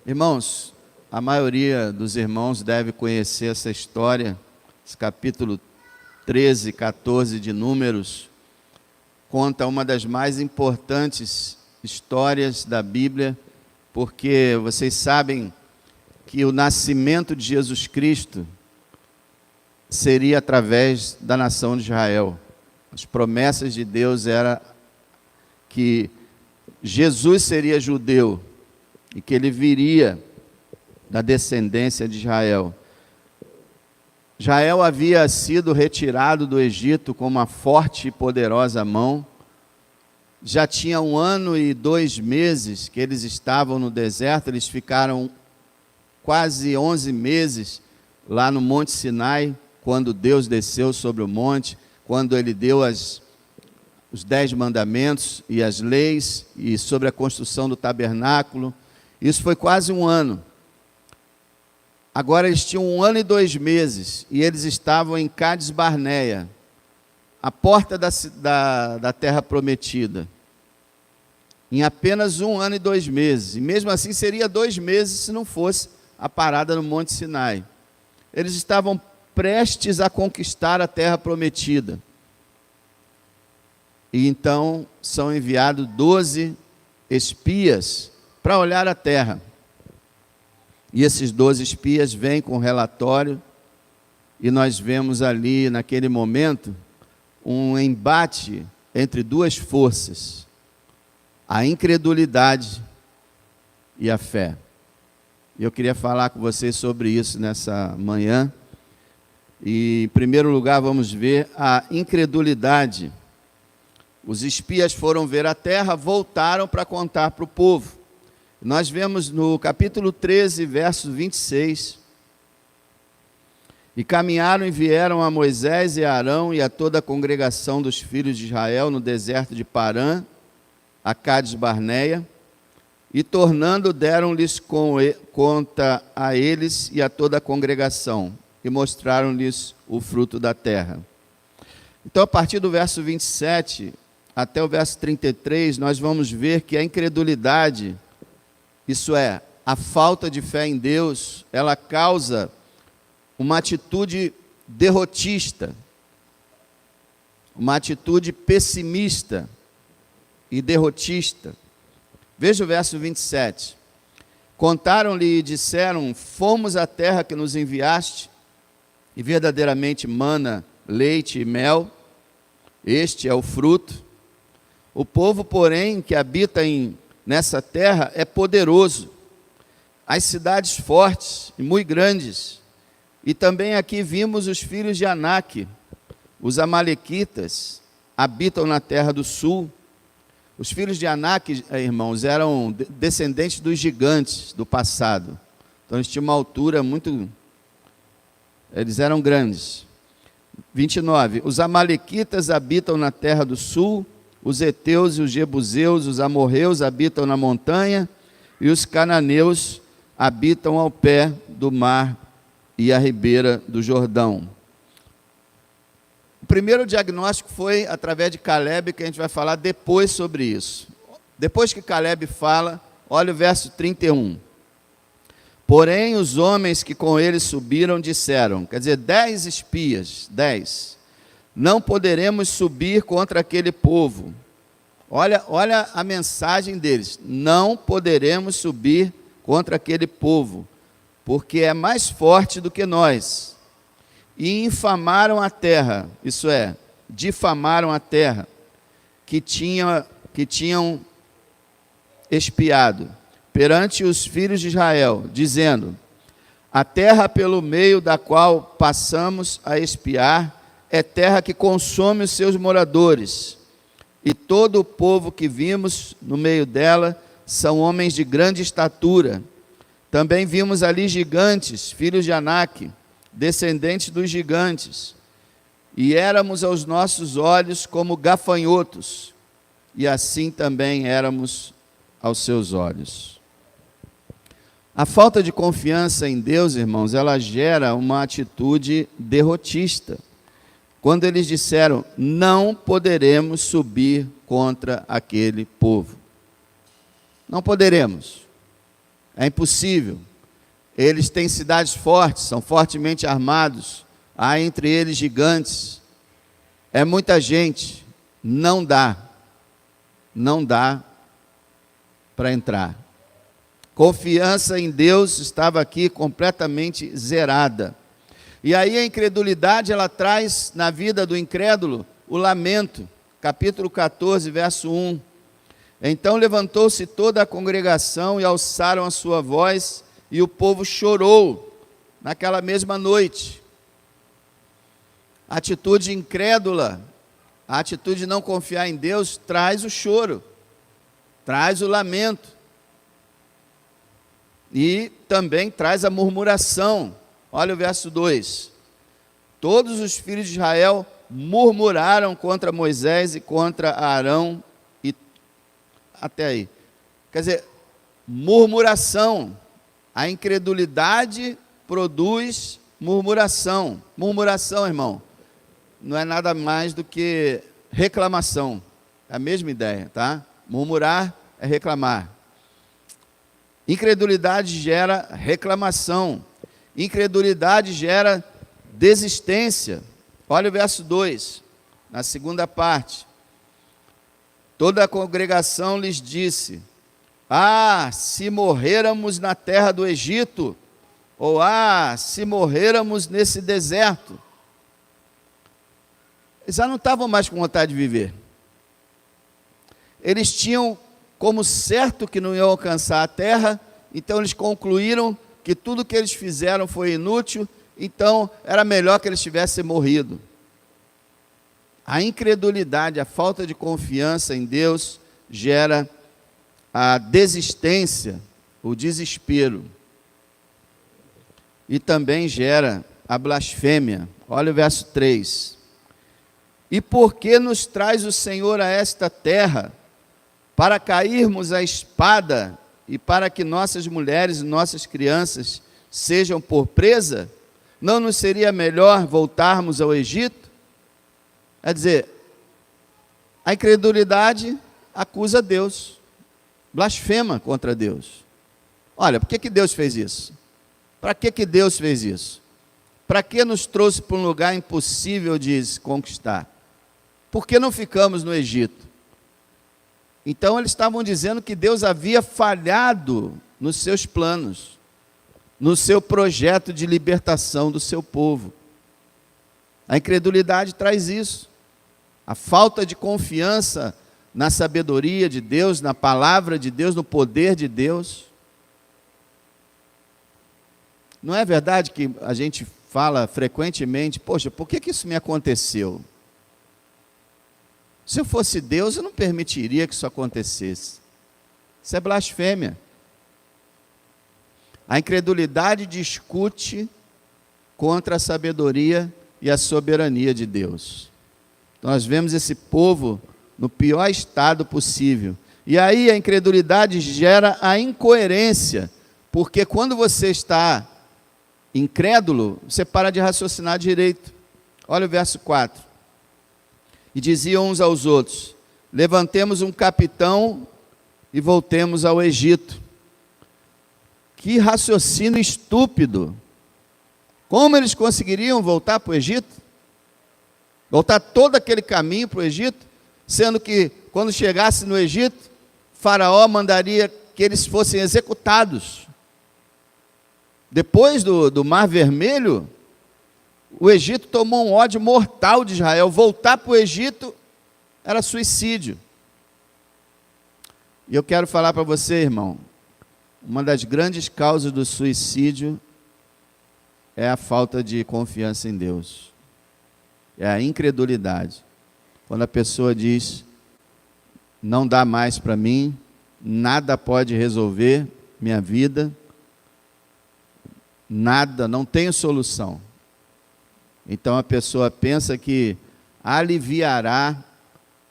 Irmãos, a maioria dos irmãos deve conhecer essa história, esse capítulo 13, 14 de Números, conta uma das mais importantes histórias da Bíblia, porque vocês sabem que o nascimento de Jesus Cristo seria através da nação de Israel. As promessas de Deus eram que Jesus seria judeu e que ele viria da descendência de Israel. Israel havia sido retirado do Egito com uma forte e poderosa mão. Já tinha 1 ano e 2 meses que eles estavam no deserto. Eles ficaram quase 11 meses lá no Monte Sinai, quando Deus desceu sobre o monte, quando ele deu os 10 mandamentos e as leis, e sobre a construção do tabernáculo. Isso foi quase 1 ano. Agora eles tinham 1 ano e 2 meses, e eles estavam em Cádiz Barneia, a porta da terra prometida, em apenas 1 ano e 2 meses, e mesmo assim seria 2 meses se não fosse a parada no Monte Sinai. Eles estavam prestes a conquistar a terra prometida, e então são enviados 12 espias para olhar a terra. E esses 12 espias vêm com um relatório, e nós vemos ali, naquele momento, um embate entre duas forças, a incredulidade e a fé. E eu queria falar com vocês sobre isso nessa manhã. E, em primeiro lugar, vamos ver a incredulidade. Os espias foram ver a terra, voltaram para contar para o povo. Nós vemos no capítulo 13, verso 26, e caminharam e vieram a Moisés e a Arão e a toda a congregação dos filhos de Israel no deserto de Parã, a Cádiz Barneia, e tornando deram-lhes conta a eles e a toda a congregação, e mostraram-lhes o fruto da terra. Então, a partir do verso 27 até o verso 33, nós vamos ver que a incredulidade, isso é, a falta de fé em Deus, ela causa uma atitude derrotista, uma atitude pessimista e derrotista. Veja o verso 27. Contaram-lhe e disseram: fomos à terra que nos enviaste, e verdadeiramente mana leite e mel, este é o fruto. O povo, porém, que habita nessa terra é poderoso, as cidades fortes e muito grandes. E também aqui vimos os filhos de Anak, os amalequitas, habitam na terra do sul. Os filhos de Anak, irmãos, eram descendentes dos gigantes do passado. Então eles tinham uma altura muito... eles eram grandes. 29. Os amalequitas habitam na terra do sul, os heteus e os jebuseus, os amorreus habitam na montanha, e os cananeus habitam ao pé do mar e à ribeira do Jordão. O primeiro diagnóstico foi através de Caleb, que a gente vai falar depois sobre isso. Depois que Caleb fala, olha o verso 31. Porém, os homens que com ele subiram disseram, quer dizer, 10 espias, 10, não poderemos subir contra aquele povo. Olha a mensagem deles, não poderemos subir contra aquele povo, porque é mais forte do que nós. E infamaram a terra, isso é, difamaram a terra que tinham espiado perante os filhos de Israel, dizendo: a terra pelo meio da qual passamos a espiar é terra que consome os seus moradores, e todo o povo que vimos no meio dela são homens de grande estatura. Também vimos ali gigantes, filhos de Anak, descendentes dos gigantes, e éramos aos nossos olhos como gafanhotos, e assim também éramos aos seus olhos. A falta de confiança em Deus, irmãos, ela gera uma atitude derrotista. Quando eles disseram, não poderemos subir contra aquele povo. Não poderemos. É impossível. Eles têm cidades fortes, são fortemente armados, há entre eles gigantes. É muita gente, não dá para entrar. Confiança em Deus estava aqui completamente zerada. E aí a incredulidade, ela traz na vida do incrédulo o lamento. Capítulo 14, verso 1. Então levantou-se toda a congregação e alçaram a sua voz, e o povo chorou naquela mesma noite. A atitude incrédula, a atitude de não confiar em Deus, traz o choro, traz o lamento, e também traz a murmuração. Olha o verso 2. Todos os filhos de Israel murmuraram contra Moisés e contra Arão, e até aí. Quer dizer, murmuração. A incredulidade produz murmuração. Murmuração, irmão, não é nada mais do que reclamação. É a mesma ideia, tá? Murmurar é reclamar. Incredulidade gera reclamação. Incredulidade gera desistência. Olha o verso 2, na segunda parte. Toda a congregação lhes disse: ah, se morrêramos na terra do Egito, ou se morrêramos nesse deserto. Eles já não estavam mais com vontade de viver. Eles tinham como certo que não iam alcançar a terra, então eles concluíram que tudo que eles fizeram foi inútil, então era melhor que eles tivessem morrido. A incredulidade, a falta de confiança em Deus gera a desistência, o desespero. E também gera a blasfêmia. Olha o verso 3. E por que nos traz o Senhor a esta terra, para cairmos à espada e para que nossas mulheres e nossas crianças sejam por presa? Não nos seria melhor voltarmos ao Egito? Quer dizer, a incredulidade acusa Deus, blasfema contra Deus. Olha, por que Deus fez isso? Para que Deus fez isso? Para que nos trouxe para um lugar impossível de conquistar? Por que não ficamos no Egito? Então eles estavam dizendo que Deus havia falhado nos seus planos, no seu projeto de libertação do seu povo. A incredulidade traz isso. A falta de confiança na sabedoria de Deus, na palavra de Deus, no poder de Deus. Não é verdade que a gente fala frequentemente: poxa, por que isso me aconteceu? Se eu fosse Deus, eu não permitiria que isso acontecesse. Isso é blasfêmia. A incredulidade discute contra a sabedoria e a soberania de Deus. Então, nós vemos esse povo no pior estado possível. E aí a incredulidade gera a incoerência, porque quando você está incrédulo, você para de raciocinar direito. Olha o verso 4. E diziam uns aos outros: levantemos um capitão e voltemos ao Egito. Que raciocínio estúpido! Como eles conseguiriam voltar para o Egito? Voltar todo aquele caminho para o Egito, sendo que quando chegasse no Egito, Faraó mandaria que eles fossem executados. Depois do Mar Vermelho, o Egito tomou um ódio mortal de Israel. Voltar para o Egito era suicídio. E eu quero falar para você, irmão, uma das grandes causas do suicídio é a falta de confiança em Deus. É a incredulidade. Quando a pessoa diz: não dá mais para mim, nada pode resolver minha vida, nada, não tenho solução. Então a pessoa pensa que aliviará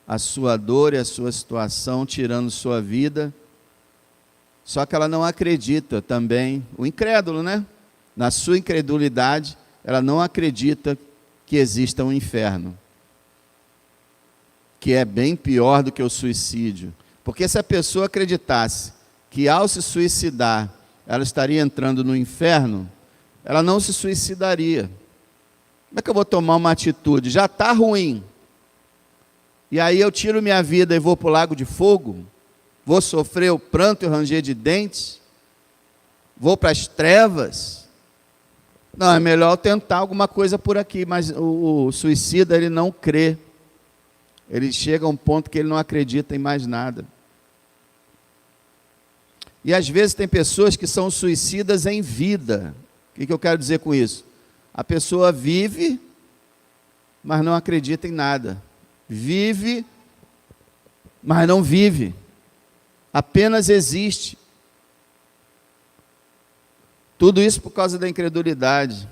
a sua dor e a sua situação, tirando sua vida, só que ela não acredita também, o incrédulo, né? Na sua incredulidade, ela não acredita que exista um inferno, que é bem pior do que o suicídio. Porque se a pessoa acreditasse que ao se suicidar, ela estaria entrando no inferno, ela não se suicidaria. Como é que eu vou tomar uma atitude? Já está ruim. E aí eu tiro minha vida e vou para o lago de fogo? Vou sofrer o pranto e o ranger de dentes? Vou para as trevas? Não, é melhor tentar alguma coisa por aqui. Mas o suicida, ele não crê. Ele chega a um ponto que ele não acredita em mais nada. E às vezes tem pessoas que são suicidas em vida. O que eu quero dizer com isso? A pessoa vive, mas não acredita em nada. Vive, mas não vive. Apenas existe. Tudo isso por causa da incredulidade.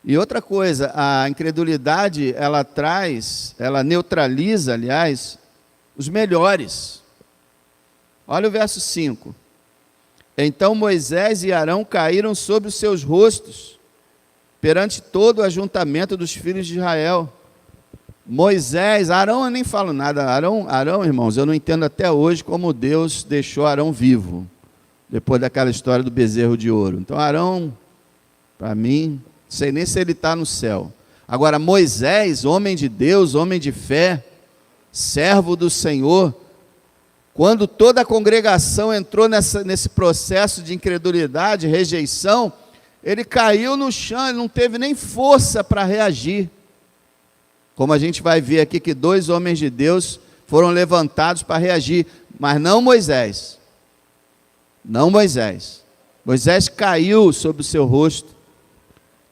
E outra coisa, a incredulidade, ela neutraliza, aliás, os melhores. Olha o verso 5. Então Moisés e Arão caíram sobre os seus rostos, perante todo o ajuntamento dos filhos de Israel. Moisés, Arão, eu nem falo nada. Arão, irmãos, eu não entendo até hoje como Deus deixou Arão vivo, depois daquela história do bezerro de ouro. Então Arão, para mim, não sei nem se ele está no céu. Agora Moisés, homem de Deus, homem de fé, servo do Senhor, quando toda a congregação entrou nesse processo de incredulidade, rejeição, ele caiu no chão, ele não teve nem força para reagir. Como a gente vai ver aqui que 2 homens de Deus foram levantados para reagir, mas não Moisés. Não Moisés. Moisés caiu sobre o seu rosto.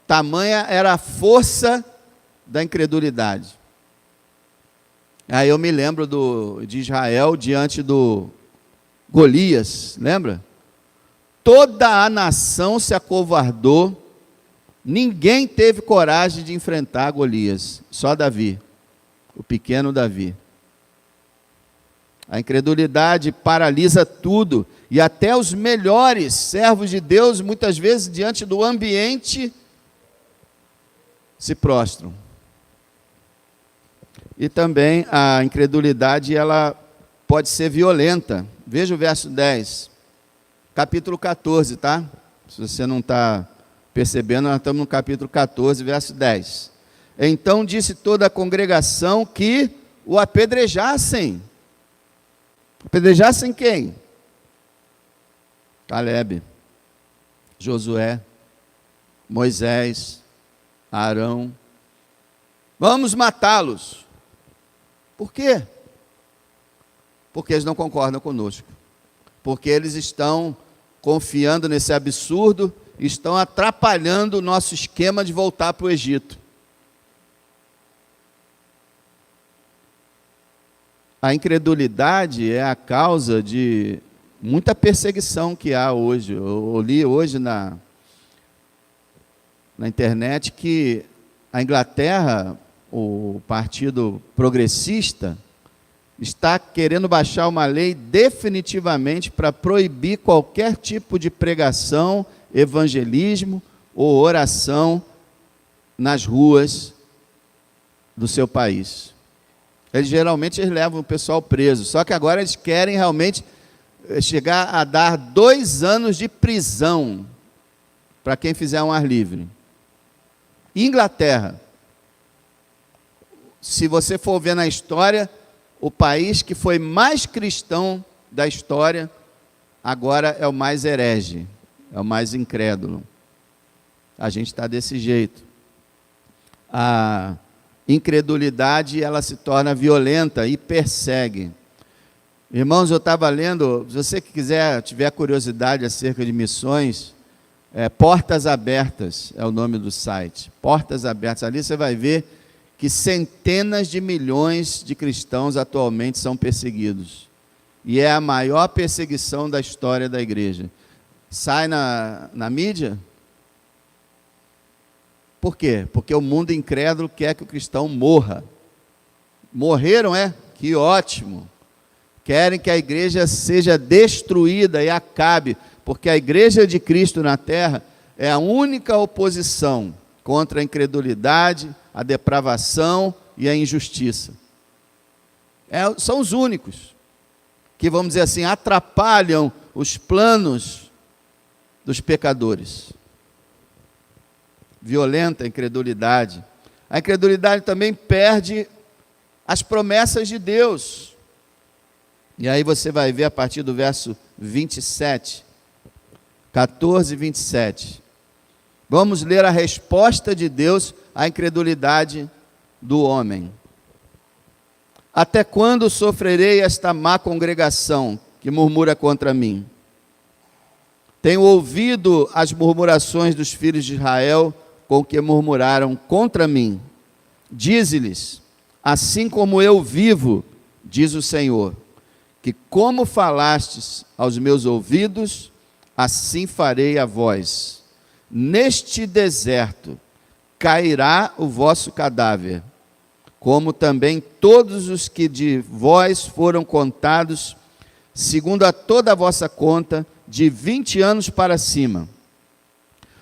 Tamanha era a força da incredulidade. Aí eu me lembro de Israel diante do Golias, lembra? Toda a nação se acovardou, ninguém teve coragem de enfrentar Golias, só Davi, o pequeno Davi. A incredulidade paralisa tudo, e até os melhores servos de Deus, muitas vezes, diante do ambiente, se prostram. E também a incredulidade, ela pode ser violenta. Veja o verso 10, capítulo 14, tá? Se você não está percebendo, nós estamos no capítulo 14, verso 10. Então disse toda a congregação que o apedrejassem. Apedrejassem quem? Calebe, Josué, Moisés, Arão. Vamos matá-los. Por quê? Porque eles não concordam conosco. Porque eles estão confiando nesse absurdo, estão atrapalhando o nosso esquema de voltar para o Egito. A incredulidade é a causa de muita perseguição que há hoje. Eu li hoje na internet que a Inglaterra, o Partido Progressista, está querendo baixar uma lei definitivamente para proibir qualquer tipo de pregação, evangelismo ou oração nas ruas do seu país. Geralmente eles levam o pessoal preso, só que agora eles querem realmente chegar a dar 2 anos de prisão para quem fizer um ar livre. Inglaterra, se você for ver na história, o país que foi mais cristão da história, agora é o mais herege, é o mais incrédulo. A gente está desse jeito. A incredulidade, ela se torna violenta e persegue. Irmãos, eu estava lendo, se você quiser, tiver curiosidade acerca de missões, Portas Abertas é o nome do site. Portas Abertas, ali você vai ver que centenas de milhões de cristãos atualmente são perseguidos. E é a maior perseguição da história da igreja. Sai na mídia? Por quê? Porque o mundo incrédulo quer que o cristão morra. Morreram, Que ótimo. Querem que a igreja seja destruída e acabe, porque a igreja de Cristo na terra é a única oposição contra a incredulidade, a depravação e a injustiça. São os únicos que, vamos dizer assim, atrapalham os planos dos pecadores. Violenta a incredulidade. A incredulidade também perde as promessas de Deus. E aí você vai ver a partir do verso 27, 14 e 27. Vamos ler a resposta de Deus à incredulidade do homem. Até quando sofrerei esta má congregação que murmura contra mim? Tenho ouvido as murmurações dos filhos de Israel com que murmuraram contra mim. Dize-lhes, assim como eu vivo, diz o Senhor, que como falastes aos meus ouvidos, assim farei a vós. Neste deserto cairá o vosso cadáver, como também todos os que de vós foram contados, segundo a toda a vossa conta, de 20 anos para cima,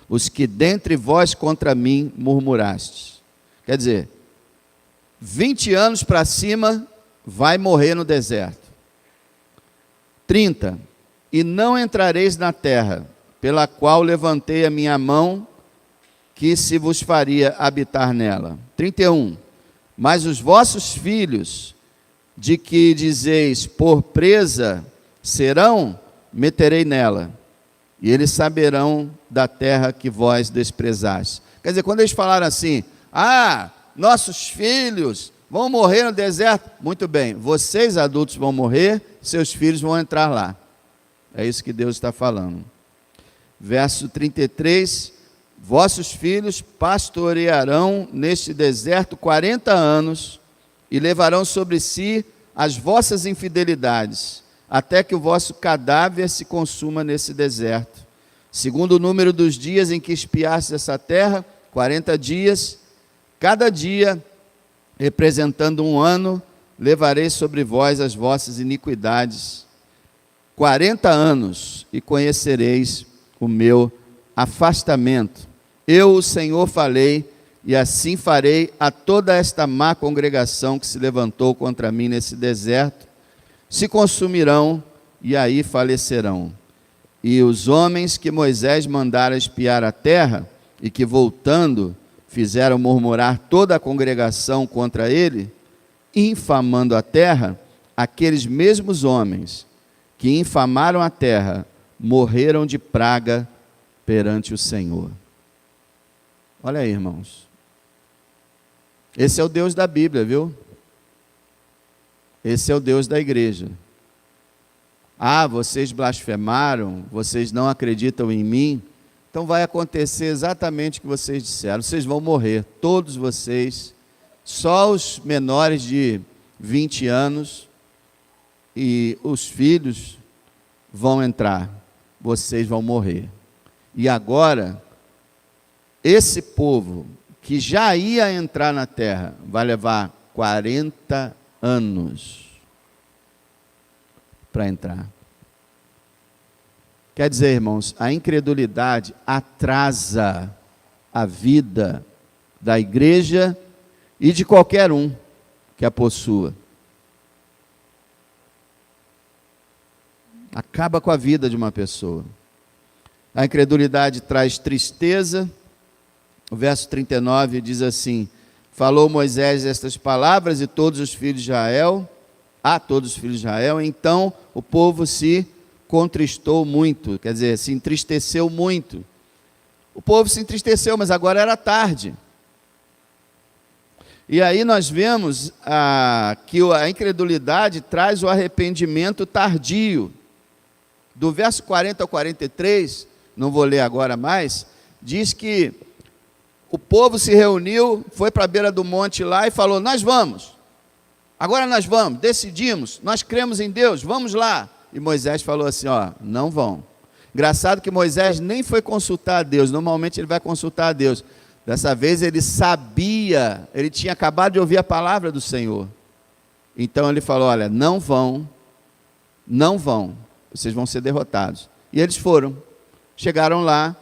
os que dentre vós contra mim murmurastes. Quer dizer, 20 anos para cima vai morrer no deserto. 30. E não entrareis na terra, pela qual levantei a minha mão, que se vos faria habitar nela. 31. Mas os vossos filhos, de que dizeis, por presa serão, meterei nela, e eles saberão da terra que vós desprezastes. Quer dizer, quando eles falaram assim, nossos filhos vão morrer no deserto, muito bem, vocês adultos vão morrer, seus filhos vão entrar lá. É isso que Deus está falando. Verso 33, vossos filhos pastorearão neste deserto 40 anos, e levarão sobre si as vossas infidelidades, até que o vosso cadáver se consuma nesse deserto. Segundo o número dos dias em que espiastes essa terra, 40 dias, cada dia, representando um ano, levarei sobre vós as vossas iniquidades. 40 anos, e conhecereis o meu afastamento. Eu, o Senhor, falei, e assim farei a toda esta má congregação que se levantou contra mim nesse deserto, se consumirão e aí falecerão. E os homens que Moisés mandara espiar a terra, e que voltando fizeram murmurar toda a congregação contra ele, infamando a terra, aqueles mesmos homens que infamaram a terra, morreram de praga perante o Senhor. Olha aí, irmãos. Esse é o Deus da Bíblia, viu? Esse é o Deus da igreja. Vocês blasfemaram, vocês não acreditam em mim, então vai acontecer exatamente o que vocês disseram. Vocês vão morrer, todos vocês, só os menores de 20 anos e os filhos vão entrar, vocês vão morrer. E agora, esse povo que já ia entrar na terra, vai levar 40 anos para entrar. Quer dizer, irmãos, a incredulidade atrasa a vida da igreja e de qualquer um que a possua. Acaba com a vida de uma pessoa. A incredulidade traz tristeza. O verso 39 diz assim, falou Moisés estas palavras e todos os filhos de Israel, então o povo se contristou muito, quer dizer, se entristeceu muito. O povo se entristeceu, mas agora era tarde. E aí nós vemos que a incredulidade traz o arrependimento tardio. Do verso 40 ao 43, não vou ler agora mais, diz que o povo se reuniu, foi para a beira do monte lá e falou, nós vamos, agora nós vamos, decidimos, nós cremos em Deus, vamos lá. E Moisés falou assim, não vão. Engraçado que Moisés nem foi consultar a Deus, normalmente ele vai consultar a Deus. Dessa vez ele sabia, ele tinha acabado de ouvir a palavra do Senhor. Então ele falou, olha, não vão, vocês vão ser derrotados. E eles foram, chegaram lá,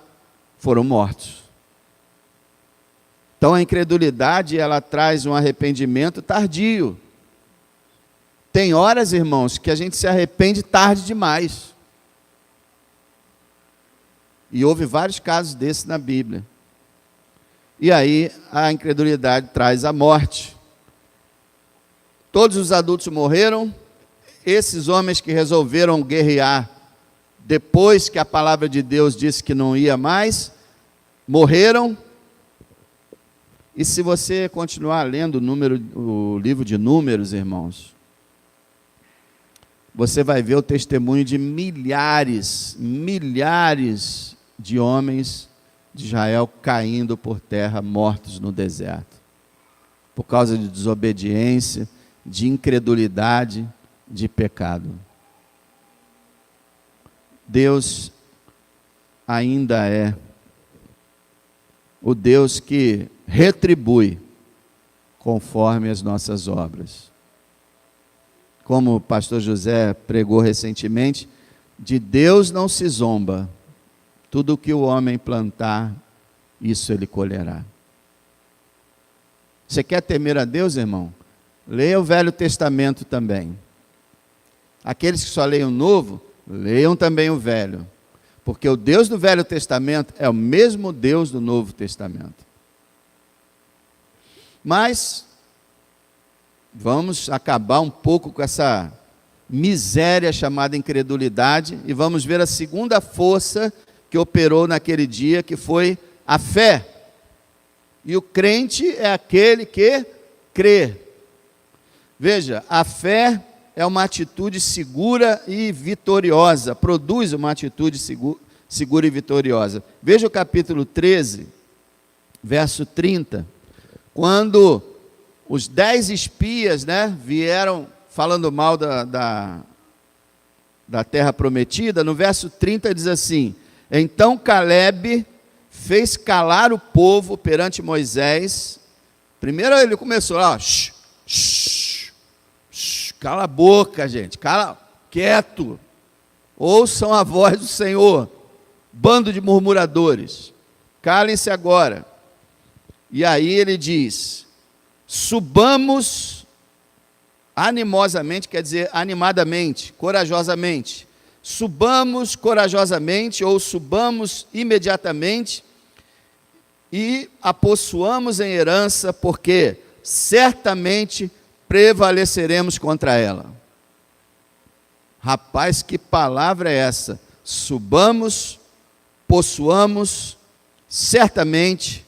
foram mortos. Então a incredulidade, ela traz um arrependimento tardio. Tem horas, irmãos, que a gente se arrepende tarde demais. E houve vários casos desses na Bíblia. E aí a incredulidade traz a morte. Todos os adultos morreram. Esses homens que resolveram guerrear depois que a palavra de Deus disse que não ia mais, morreram. E se você continuar lendo o livro de Números, irmãos, você vai ver o testemunho de milhares de homens de Israel caindo por terra, mortos no deserto, por causa de desobediência, de incredulidade, de pecado. Deus ainda é o Deus que retribui conforme as nossas obras. Como o pastor José pregou recentemente, de Deus não se zomba. Tudo o que o homem plantar, isso ele colherá. Você quer temer a Deus, irmão? Leia o Velho Testamento também. Aqueles que só leiam o Novo, leiam também o Velho. Porque o Deus do Velho Testamento é o mesmo Deus do Novo Testamento. Mas vamos acabar um pouco com essa miséria chamada incredulidade e vamos ver a segunda força que operou naquele dia, que foi a fé. E o crente é aquele que crê. Veja, a fé é uma atitude segura e vitoriosa, produz uma atitude segura e vitoriosa. Veja o capítulo 13, verso 30, quando os 10 espias, vieram falando mal da terra prometida. No verso 30 diz assim: então Caleb fez calar o povo perante Moisés. Primeiro ele começou lá, cala a boca, gente, quieto, ouçam a voz do Senhor, bando de murmuradores, calem-se agora. E aí ele diz: subamos animosamente, quer dizer animadamente, corajosamente, subamos corajosamente ou subamos imediatamente e a possuamos em herança, porque certamente prevaleceremos contra ela. Rapaz, que palavra é essa? Subamos, possuamos, certamente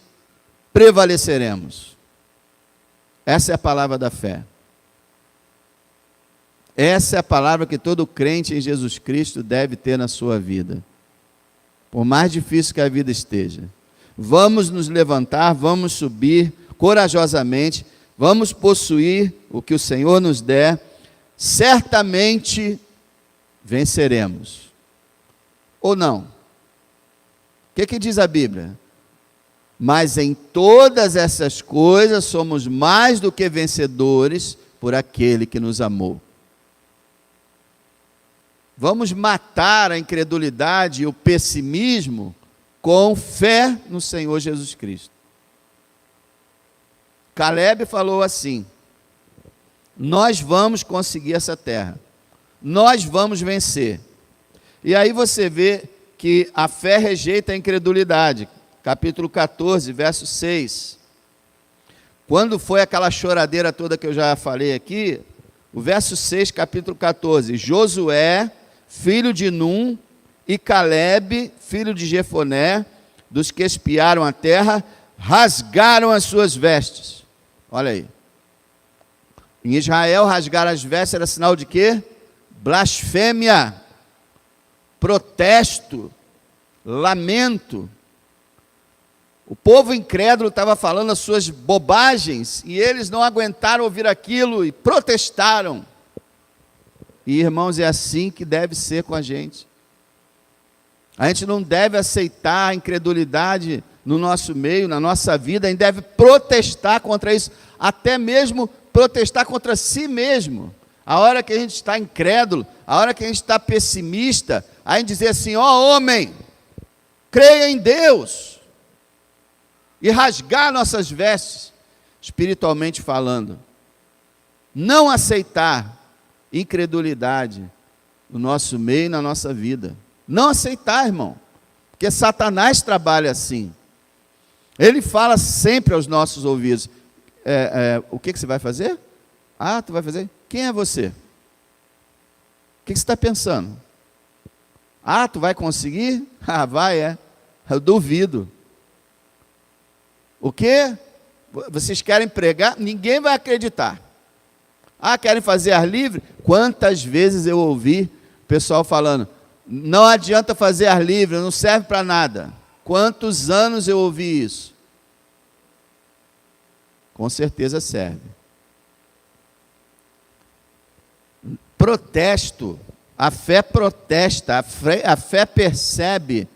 prevaleceremos. Essa é a palavra da fé. Essa é a palavra que todo crente em Jesus Cristo deve ter na sua vida. Por mais difícil que a vida esteja. Vamos nos levantar, vamos subir corajosamente, vamos possuir o que o Senhor nos der, certamente venceremos. Ou não? O que diz a Bíblia? Mas em todas essas coisas somos mais do que vencedores por aquele que nos amou. Vamos matar a incredulidade e o pessimismo com fé no Senhor Jesus Cristo. Caleb falou assim: nós vamos conseguir essa terra, nós vamos vencer. E aí você vê que a fé rejeita a incredulidade. Capítulo 14, verso 6. Quando foi aquela choradeira toda que eu já falei aqui, o verso 6, capítulo 14, Josué, filho de Num, e Caleb, filho de Jefoné, dos que espiaram a terra, rasgaram as suas vestes. Olha aí. Em Israel, rasgar as vestes era sinal de quê? Blasfêmia, protesto, lamento. O povo incrédulo estava falando as suas bobagens e eles não aguentaram ouvir aquilo e protestaram. E, irmãos, é assim que deve ser com a gente. A gente não deve aceitar a incredulidade no nosso meio, na nossa vida, a gente deve protestar contra isso, até mesmo protestar contra si mesmo. A hora que a gente está incrédulo, a hora que a gente está pessimista, a gente dizer assim: ó homem, creia em Deus, e rasgar nossas vestes, espiritualmente falando. Não aceitar incredulidade no nosso meio e na nossa vida. Não aceitar, irmão. Porque Satanás trabalha assim. Ele fala sempre aos nossos ouvidos: o que você vai fazer? Ah, tu vai fazer? Quem é você? O que você está pensando? Ah, tu vai conseguir? Ah, vai, eu duvido. O quê? Vocês querem pregar? Ninguém vai acreditar. Ah, querem fazer ar livre? Quantas vezes eu ouvi o pessoal falando: não adianta fazer ar livre, não serve para nada. Quantos anos eu ouvi isso? Com certeza serve. Protesto. A fé protesta, a fé percebe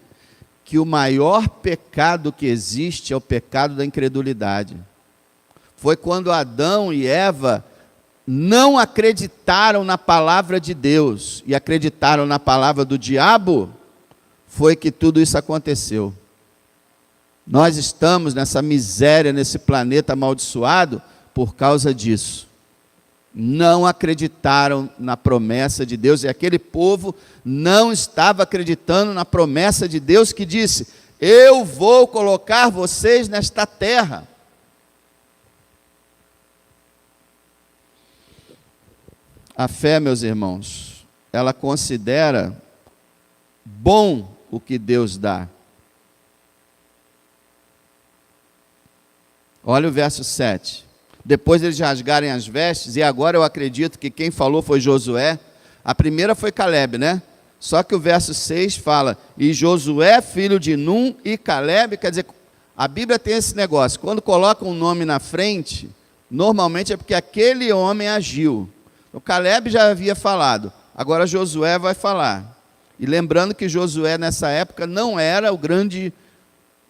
que o maior pecado que existe é o pecado da incredulidade. Foi quando Adão e Eva não acreditaram na palavra de Deus e acreditaram na palavra do diabo, foi que tudo isso aconteceu. Nós estamos nessa miséria, nesse planeta amaldiçoado, por causa disso. Não acreditaram na promessa de Deus, e aquele povo não estava acreditando na promessa de Deus que disse: eu vou colocar vocês nesta terra. A fé, meus irmãos, ela considera bom o que Deus dá. Olha o verso 7. Depois eles rasgarem as vestes, e agora eu acredito que quem falou foi Josué. A primeira foi Caleb, né? Só que o verso 6 fala: e Josué, filho de Num, e Caleb. Quer dizer, a Bíblia tem esse negócio: quando coloca um nome na frente, normalmente é porque aquele homem agiu. O Caleb já havia falado, agora Josué vai falar. E lembrando que Josué nessa época não era o grande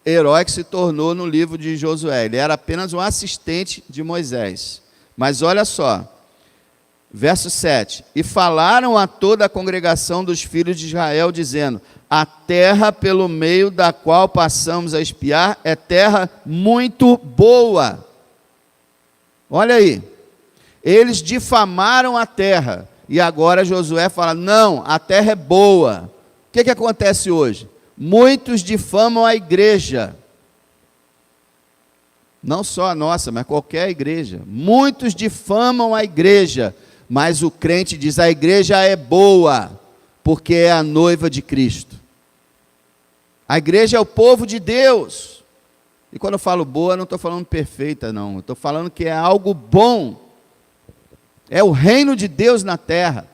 herói que se tornou no livro de Josué. Ele era apenas um assistente de Moisés. Mas olha só, verso 7. E falaram a toda a congregação dos filhos de Israel, dizendo: a terra pelo meio da qual passamos a espiar é terra muito boa. Olha aí, eles difamaram a terra, e agora Josué fala: não, a terra é boa. O que acontece hoje? Muitos difamam a igreja, não só a nossa, mas qualquer igreja. Muitos difamam a igreja, mas o crente diz: a igreja é boa, porque é a noiva de Cristo. A igreja é o povo de Deus. E quando eu falo boa, não estou falando perfeita, não. Estou falando que é algo bom. É o reino de Deus na terra.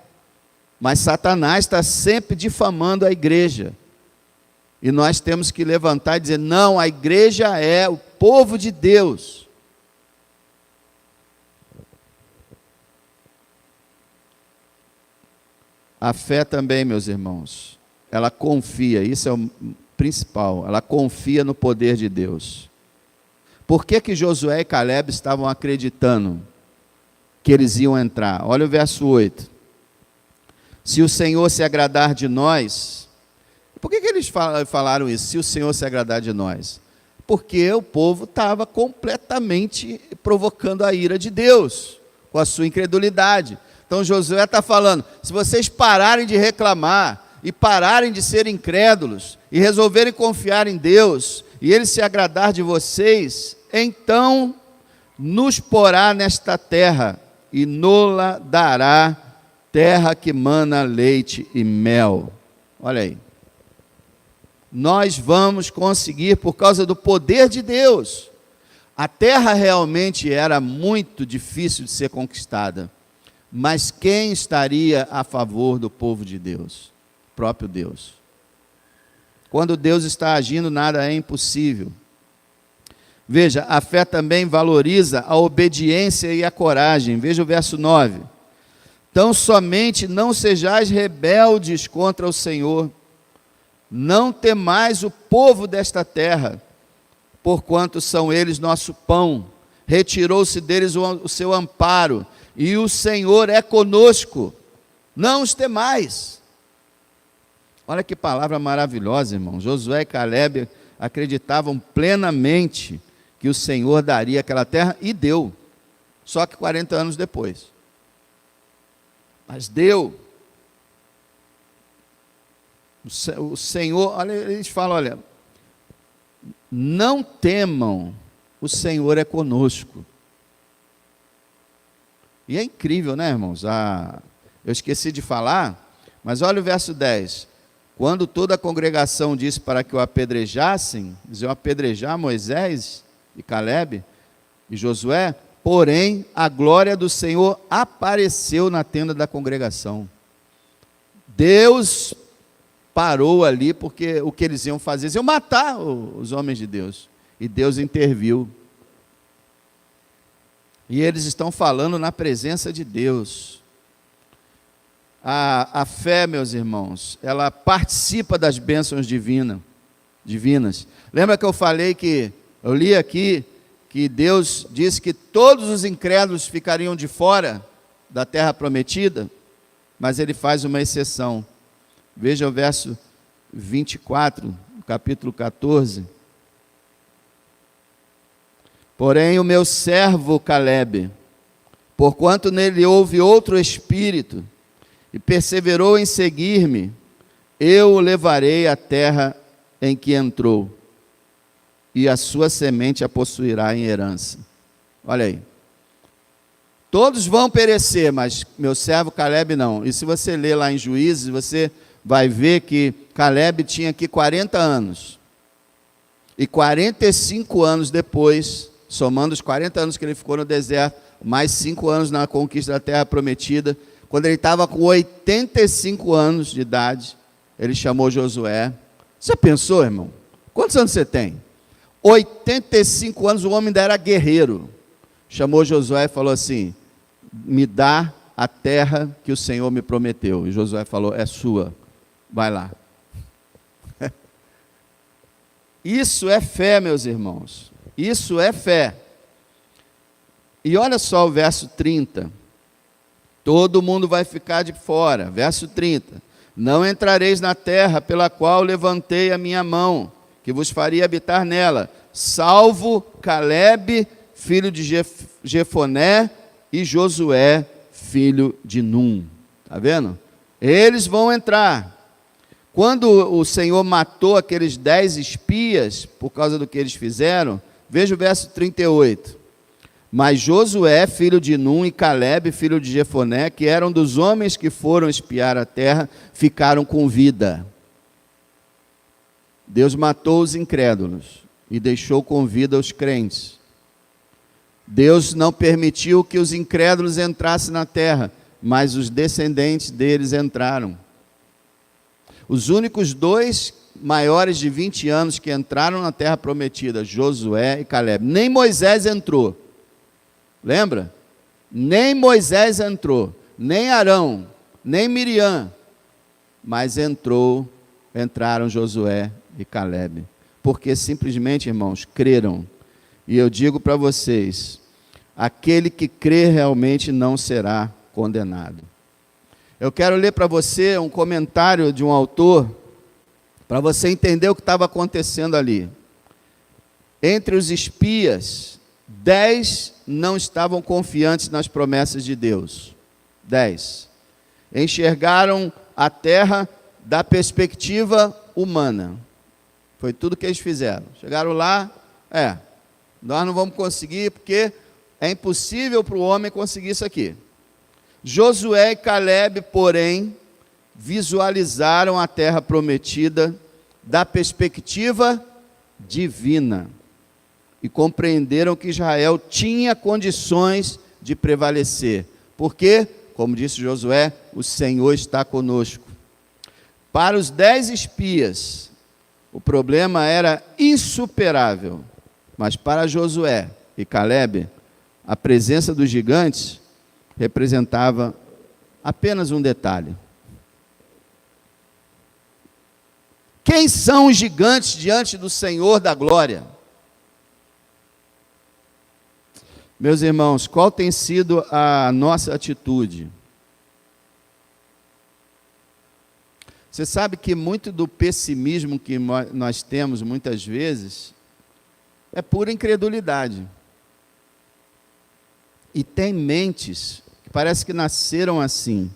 Mas Satanás está sempre difamando a igreja. E nós temos que levantar e dizer: não, a igreja é o povo de Deus. A fé também, meus irmãos, ela confia, isso é o principal, ela confia no poder de Deus. Por que Josué e Caleb estavam acreditando que eles iam entrar? Olha o verso 8. Se o Senhor se agradar de nós. Por que eles falaram isso? Se o Senhor se agradar de nós? Porque o povo estava completamente provocando a ira de Deus, com a sua incredulidade. Então Josué está falando: se vocês pararem de reclamar, e pararem de ser incrédulos, e resolverem confiar em Deus, e Ele se agradar de vocês, então nos porá nesta terra, e nola dará, terra que mana leite e mel. Olha aí. Nós vamos conseguir por causa do poder de Deus. A terra realmente era muito difícil de ser conquistada, mas quem estaria a favor do povo de Deus? O próprio Deus. Quando Deus está agindo, nada é impossível. Veja, a fé também valoriza a obediência e a coragem. Veja o verso 9. Tão somente não sejais rebeldes contra o Senhor, não temais o povo desta terra, porquanto são eles nosso pão. Retirou-se deles o seu amparo, e o Senhor é conosco. Não os temais. Olha que palavra maravilhosa, irmão. Josué e Caleb acreditavam plenamente que o Senhor daria aquela terra, e deu. Só que 40 anos depois. Mas deu. O Senhor, olha, eles falam, olha, não temam, o Senhor é conosco. E é incrível, né, irmãos? Eu esqueci de falar, mas olha o verso 10. Quando toda a congregação disse para que o apedrejassem, eles iam apedrejar Moisés e Calebe e Josué, porém a glória do Senhor apareceu na tenda da congregação. Deus parou ali, porque o que eles iam fazer? Eles iam matar os homens de Deus. E Deus interviu. E eles estão falando na presença de Deus. A fé, meus irmãos, ela participa das bênçãos divinas. Lembra que eu falei eu li aqui, que Deus disse que todos os incrédulos ficariam de fora da terra prometida? Mas ele faz uma exceção. Veja o verso 24, capítulo 14. Porém, o meu servo Calebe, porquanto nele houve outro espírito, e perseverou em seguir-me, eu o levarei à terra em que entrou, e a sua semente a possuirá em herança. Olha aí. Todos vão perecer, mas meu servo Calebe não. E se você ler lá em Juízes, você vai ver que Calebe tinha aqui 40 anos. E 45 anos depois, somando os 40 anos que ele ficou no deserto, mais 5 anos na conquista da terra prometida, quando ele estava com 85 anos de idade, ele chamou Josué. Você pensou, irmão? Quantos anos você tem? 85 anos, o homem ainda era guerreiro. Chamou Josué e falou assim: me dá a terra que o Senhor me prometeu. E Josué falou: é sua, vai lá. Isso é fé, meus irmãos. Isso é fé. E olha só o verso 30. Todo mundo vai ficar de fora. Verso 30. Não entrareis na terra pela qual levantei a minha mão, que vos faria habitar nela, salvo Calebe, filho de Jefoné, e Josué, filho de Num. Está vendo? Eles vão entrar. Quando o Senhor matou aqueles 10 espias, por causa do que eles fizeram, veja o verso 38. Mas Josué, filho de Num, e Calebe, filho de Jefoné, que eram dos homens que foram espiar a terra, ficaram com vida. Deus matou os incrédulos e deixou com vida os crentes. Deus não permitiu que os incrédulos entrassem na terra, mas os descendentes deles entraram. Os únicos 2 maiores de 20 anos que entraram na terra prometida, Josué e Calebe. Nem Moisés entrou. Lembra? Nem Moisés entrou, nem Arão, nem Miriam. Mas entraram Josué e Calebe. Porque simplesmente, irmãos, creram. E eu digo para vocês, aquele que crê realmente não será condenado. Eu quero ler para você um comentário de um autor, para você entender o que estava acontecendo ali. Entre os espias, 10 não estavam confiantes nas promessas de Deus. 10. Enxergaram a terra da perspectiva humana. Foi tudo que eles fizeram. Chegaram lá, nós não vamos conseguir, porque é impossível para o homem conseguir isso aqui. Josué e Calebe, porém, visualizaram a terra prometida da perspectiva divina e compreenderam que Israel tinha condições de prevalecer. Porque, como disse Josué, o Senhor está conosco. Para os 10 espias, o problema era insuperável, mas para Josué e Calebe, a presença dos gigantes representava apenas um detalhe. Quem são os gigantes diante do Senhor da glória? Meus irmãos, qual tem sido a nossa atitude? Você sabe que muito do pessimismo que nós temos muitas vezes é pura incredulidade. E tem mentes que parece que nasceram assim.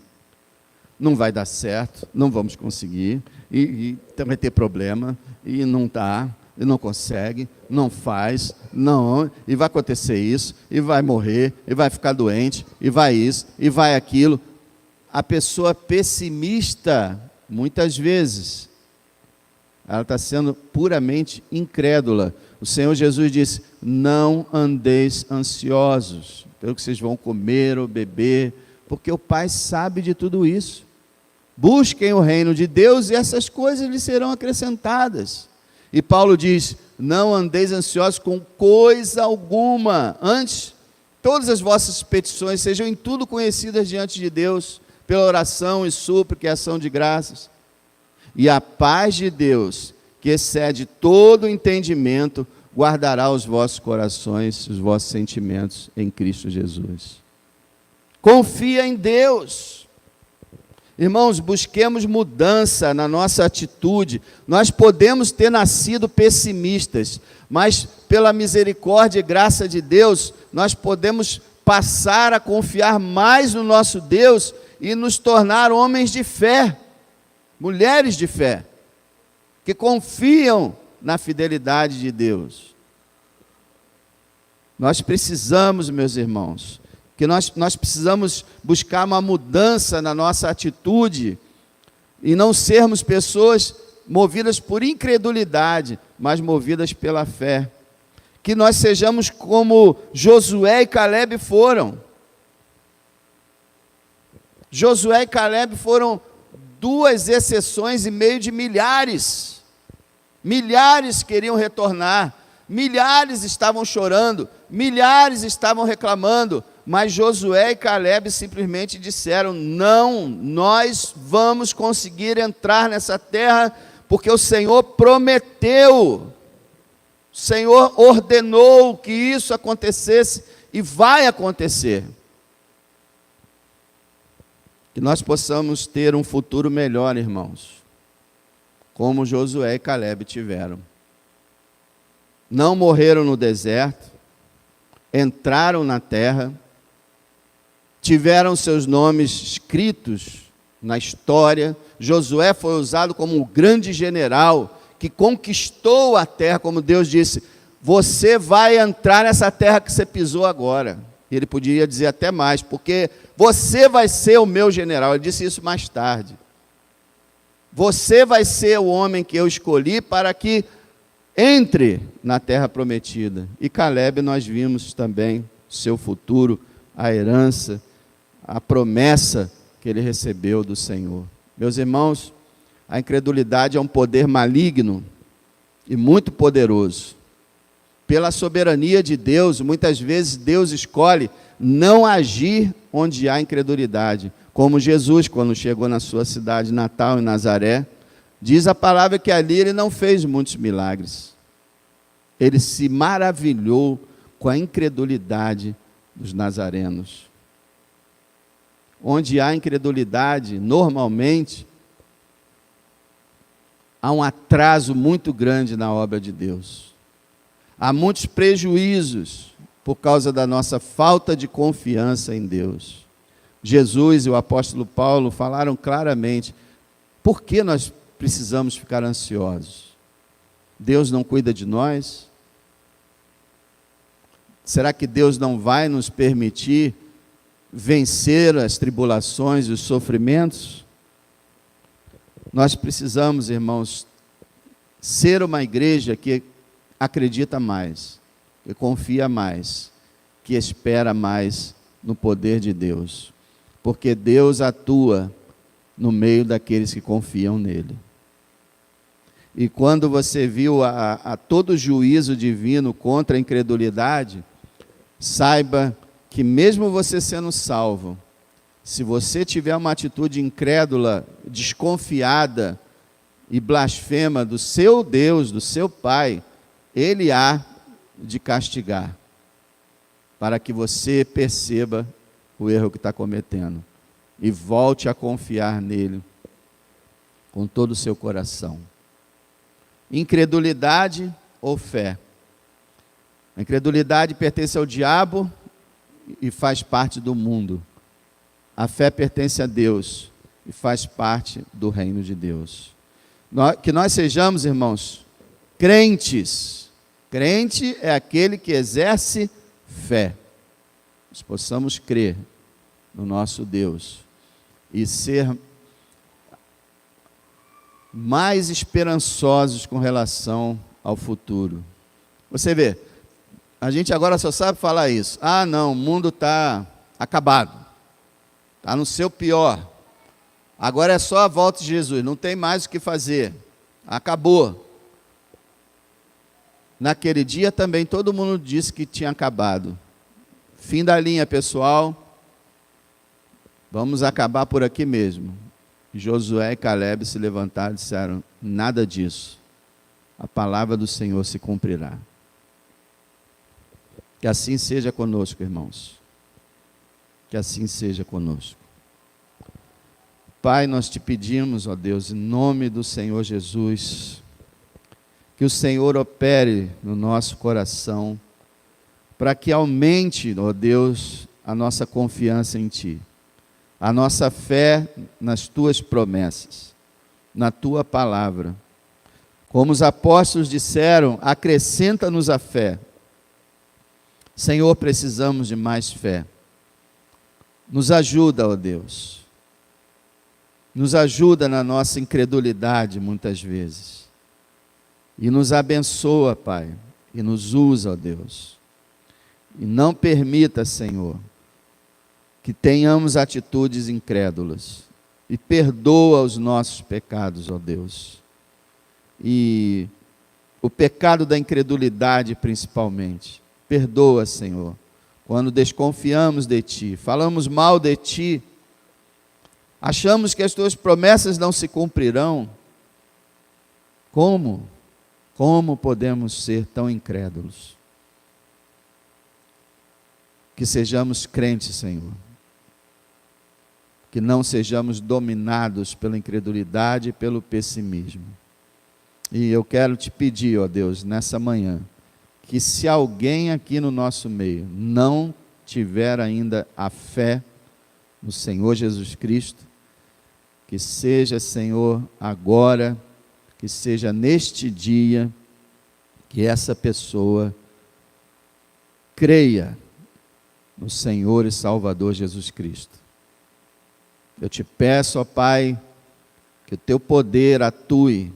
Não vai dar certo, não vamos conseguir. e vai ter problema, e não dá, e não consegue, não faz, não, e vai acontecer isso, e vai morrer, e vai ficar doente, e vai isso, e vai aquilo. A pessoa pessimista, muitas vezes, ela está sendo puramente incrédula. O Senhor Jesus disse: não andeis ansiosos pelo que vocês vão comer ou beber, porque o Pai sabe de tudo isso. Busquem o reino de Deus e essas coisas lhes serão acrescentadas. E Paulo diz: não andeis ansiosos com coisa alguma, antes, todas as vossas petições sejam em tudo conhecidas diante de Deus, pela oração e súplica e ação de graças. E a paz de Deus, que excede todo o entendimento, guardará os vossos corações, os vossos sentimentos em Cristo Jesus. Confia em Deus. Irmãos, busquemos mudança na nossa atitude. Nós podemos ter nascido pessimistas, mas pela misericórdia e graça de Deus, nós podemos passar a confiar mais no nosso Deus e nos tornar homens de fé, mulheres de fé, que confiam na fidelidade de Deus. Nós precisamos, meus irmãos, que nós precisamos buscar uma mudança na nossa atitude e não sermos pessoas movidas por incredulidade, mas movidas pela fé. Que nós sejamos como Josué e Calebe foram. Josué e Calebe foram 2 exceções em meio de milhares. Milhares queriam retornar, milhares estavam chorando, milhares estavam reclamando, mas Josué e Calebe simplesmente disseram: não, nós vamos conseguir entrar nessa terra, porque o Senhor prometeu, o Senhor ordenou que isso acontecesse e vai acontecer. Que nós possamos ter um futuro melhor, irmãos, como Josué e Calebe tiveram. Não morreram no deserto, entraram na terra, tiveram seus nomes escritos na história. Josué foi usado como um grande general que conquistou a terra, como Deus disse: você vai entrar nessa terra que você pisou agora. E ele podia dizer até mais, porque você vai ser o meu general. Ele disse isso mais tarde. Você vai ser o homem que eu escolhi para que entre na terra prometida. E Calebe, nós vimos também seu futuro, a herança, a promessa que ele recebeu do Senhor. Meus irmãos, a incredulidade é um poder maligno e muito poderoso. Pela soberania de Deus, muitas vezes Deus escolhe não agir onde há incredulidade. Como Jesus, quando chegou na sua cidade natal, em Nazaré, diz a palavra que ali ele não fez muitos milagres. Ele se maravilhou com a incredulidade dos nazarenos. Onde há incredulidade, normalmente, há um atraso muito grande na obra de Deus. Há muitos prejuízos por causa da nossa falta de confiança em Deus. Jesus e o apóstolo Paulo falaram claramente: por que nós precisamos ficar ansiosos? Deus não cuida de nós? Será que Deus não vai nos permitir vencer as tribulações e os sofrimentos? Nós precisamos, irmãos, ser uma igreja que acredita mais, que confia mais, que espera mais no poder de Deus, porque Deus atua no meio daqueles que confiam nele. E quando você viu a todo juízo divino contra a incredulidade, saiba que mesmo você sendo salvo, se você tiver uma atitude incrédula, desconfiada e blasfema do seu Deus, do seu Pai, Ele há de castigar, para que você perceba o erro que está cometendo e volte a confiar nele com todo o seu coração. Incredulidade ou fé? A incredulidade pertence ao diabo e faz parte do mundo. A fé pertence a Deus e faz parte do reino de Deus. Que nós sejamos, irmãos, crentes. Crente é aquele que exerce fé. Nós possamos crer no nosso Deus e ser mais esperançosos com relação ao futuro. Você vê, a gente agora só sabe falar isso. Ah, não, o mundo está acabado. Está no seu pior. Agora é só a volta de Jesus, não tem mais o que fazer. Acabou. Naquele dia também todo mundo disse que tinha acabado. Fim da linha, pessoal. Vamos acabar por aqui mesmo. Josué e Caleb se levantaram e disseram: nada disso. A palavra do Senhor se cumprirá. Que assim seja conosco, irmãos. Que assim seja conosco. Pai, nós te pedimos, ó Deus, em nome do Senhor Jesus, que o Senhor opere no nosso coração, para que aumente, ó Deus, a nossa confiança em Ti, a nossa fé nas Tuas promessas, na Tua palavra. Como os apóstolos disseram, acrescenta-nos a fé. Senhor, precisamos de mais fé. Nos ajuda, ó Deus. Nos ajuda na nossa incredulidade, muitas vezes. E nos abençoa, Pai. E nos usa, ó Deus. E não permita, Senhor, que tenhamos atitudes incrédulas. E perdoa os nossos pecados, ó Deus. E o pecado da incredulidade, principalmente. Perdoa, Senhor, quando desconfiamos de Ti, falamos mal de Ti, achamos que as Tuas promessas não se cumprirão. Como? Como podemos ser tão incrédulos? Que sejamos crentes, Senhor. Que não sejamos dominados pela incredulidade e pelo pessimismo. E eu quero te pedir, ó Deus, nessa manhã, que se alguém aqui no nosso meio não tiver ainda a fé no Senhor Jesus Cristo, que seja, Senhor, agora, que seja neste dia, que essa pessoa creia no Senhor e Salvador Jesus Cristo. Eu te peço, ó Pai, que o Teu poder atue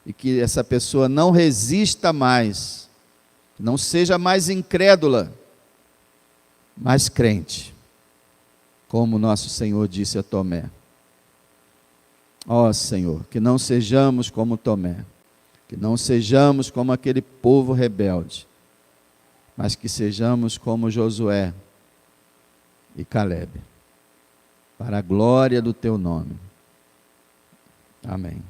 e que essa pessoa não resista mais, não seja mais incrédula, mas crente, como nosso Senhor disse a Tomé. Ó Senhor, que não sejamos como Tomé, que não sejamos como aquele povo rebelde, mas que sejamos como Josué e Caleb, para a glória do Teu nome. Amém.